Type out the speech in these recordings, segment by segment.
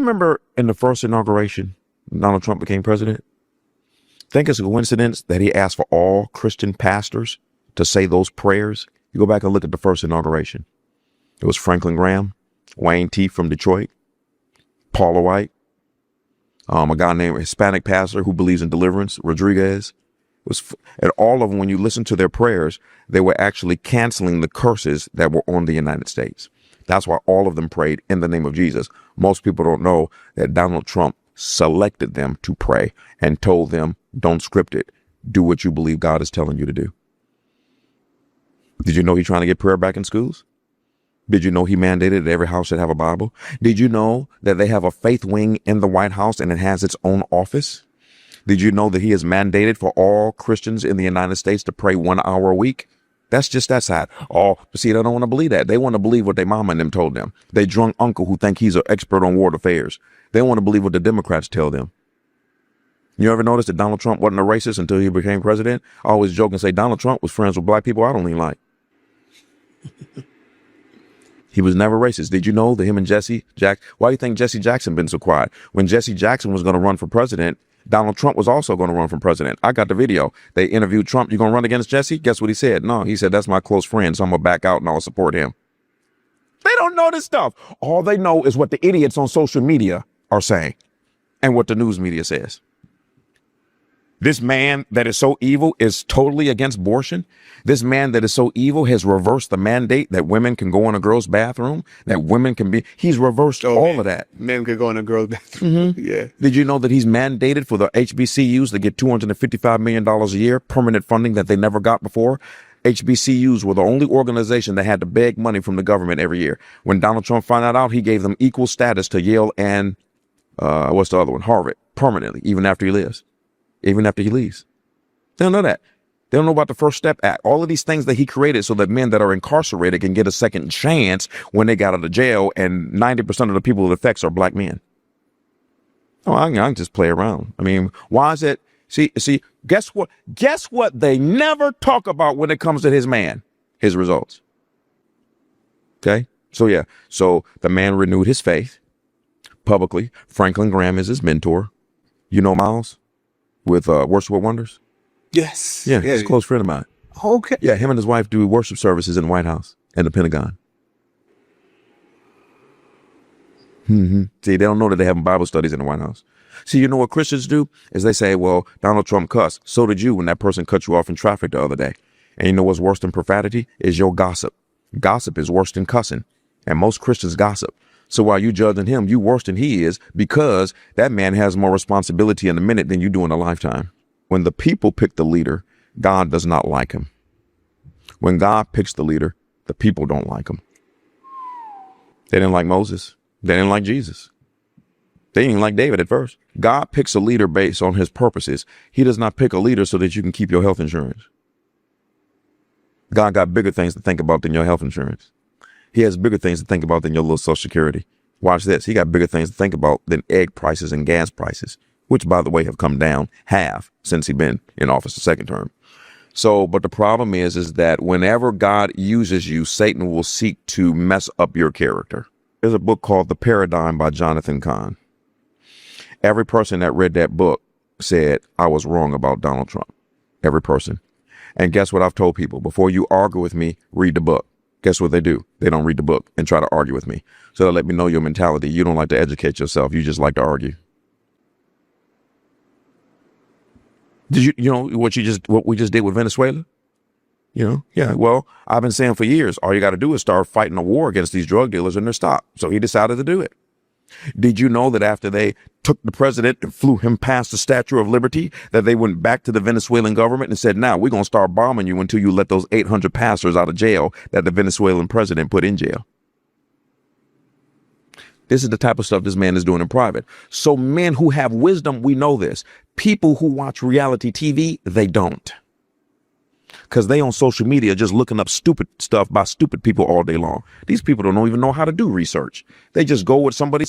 Remember in the first inauguration, Donald Trump became president? Think it's a coincidence that he asked for all Christian pastors to say those prayers? You go back and look at the first inauguration. It was Franklin Graham, Wayne T from Detroit, Paula White, a guy named Hispanic pastor who believes in deliverance, Rodriguez. And all of them, when you listen to their prayers, they were actually canceling the curses that were on the United States. That's why all of them prayed in the name of Jesus. Most people don't know that Donald Trump selected them to pray and told them, don't script it. Do what you believe God is telling you to do. Did you know he's trying to get prayer back in schools? Did you know he mandated that every house should have a Bible? Did you know that they have a faith wing in the White House and it has its own office? Did you know that he has mandated for all Christians in the United States to pray 1 hour a week? That's just that side. Oh, but see, they don't want to believe that. They want to believe what their mama and them told them. They drunk uncle who think he's an expert on world affairs. They want to believe what the Democrats tell them. You ever notice that Donald Trump wasn't a racist until he became president? I always joke and say Donald Trump was friends with black people I don't even like. He was never racist. Did you know that him and Jesse Jackson? Why do you think Jesse Jackson been so quiet? When Jesse Jackson was going to run for president, Donald Trump was also going to run for president. I got the video. They interviewed Trump. You going to run against Jesse? Guess what he said? No, he said, that's my close friend, so I'm going to back out and I'll support him. They don't know this stuff. All they know is what the idiots on social media are saying and what the news media says. This man that is so evil is totally against abortion. This man that is so evil has reversed the mandate that women can go in a girl's bathroom, that women can be. He's reversed all of that. Men can go in a girl's bathroom. Mm-hmm. Yeah. Did you know that he's mandated for the HBCUs to get $255 million a year, permanent funding that they never got before? HBCUs were the only organization that had to beg money from the government every year. When Donald Trump found that out, he gave them equal status to Yale and what's the other one? Harvard, permanently, even after he leaves. Even after he leaves. They don't know that. They don't know about the First Step Act. All of these things that he created so that men that are incarcerated can get a second chance when they got out of jail, and 90% of the people it affects are black men. Oh, I can just play around. I mean, why is it? See, guess what? Guess what they never talk about when it comes to his man? His results. Okay? So yeah. So the man renewed his faith publicly. Franklin Graham is his mentor. You know Miles? With Worship with Wonders? Yes. Yeah, he's a close friend of mine. Okay. Yeah, him and his wife do worship services in the White House and the Pentagon. Mm-hmm. See, they don't know that they have Bible studies in the White House. See, you know what Christians do? Is they say, well, Donald Trump cussed. So did you when that person cut you off in traffic the other day. And you know what's worse than profanity? Is your gossip. Gossip is worse than cussing. And most Christians gossip. So while you judging him, you worse than he is, because that man has more responsibility in a minute than you do in a lifetime. When the people pick the leader, God does not like him. When God picks the leader, the people don't like him. They didn't like Moses. They didn't like Jesus. They didn't like David at first. God picks a leader based on his purposes. He does not pick a leader so that you can keep your health insurance. God got bigger things to think about than your health insurance. He has bigger things to think about than your little Social Security. Watch this. He got bigger things to think about than egg prices and gas prices, which, by the way, have come down half since he's been in office the second term. So, but the problem is that whenever God uses you, Satan will seek to mess up your character. There's a book called The Paradigm by Jonathan Cahn. Every person that read that book said, I was wrong about Donald Trump. Every person. And guess what I've told people? Before you argue with me, read the book. Guess what they do? They don't read the book and try to argue with me. So they let me know your mentality. You don't like to educate yourself. You just like to argue. Did you know what we just did with Venezuela? You know? Yeah. Well, I've been saying for years, all you got to do is start fighting a war against these drug dealers and they're stopped. So he decided to do it. Did you know that after they took the president and flew him past the Statue of Liberty, that they went back to the Venezuelan government and said, now we're going to start bombing you until you let those 800 pastors out of jail that the Venezuelan president put in jail? This is the type of stuff this man is doing in private. So men who have wisdom, we know this. People who watch reality TV, they don't. Because they on social media just looking up stupid stuff by stupid people all day long. These people don't even know how to do research. They just go with somebody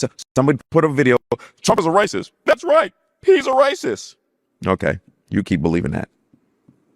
put a video. Trump is a racist. That's right. He's a racist. Okay. You keep believing that.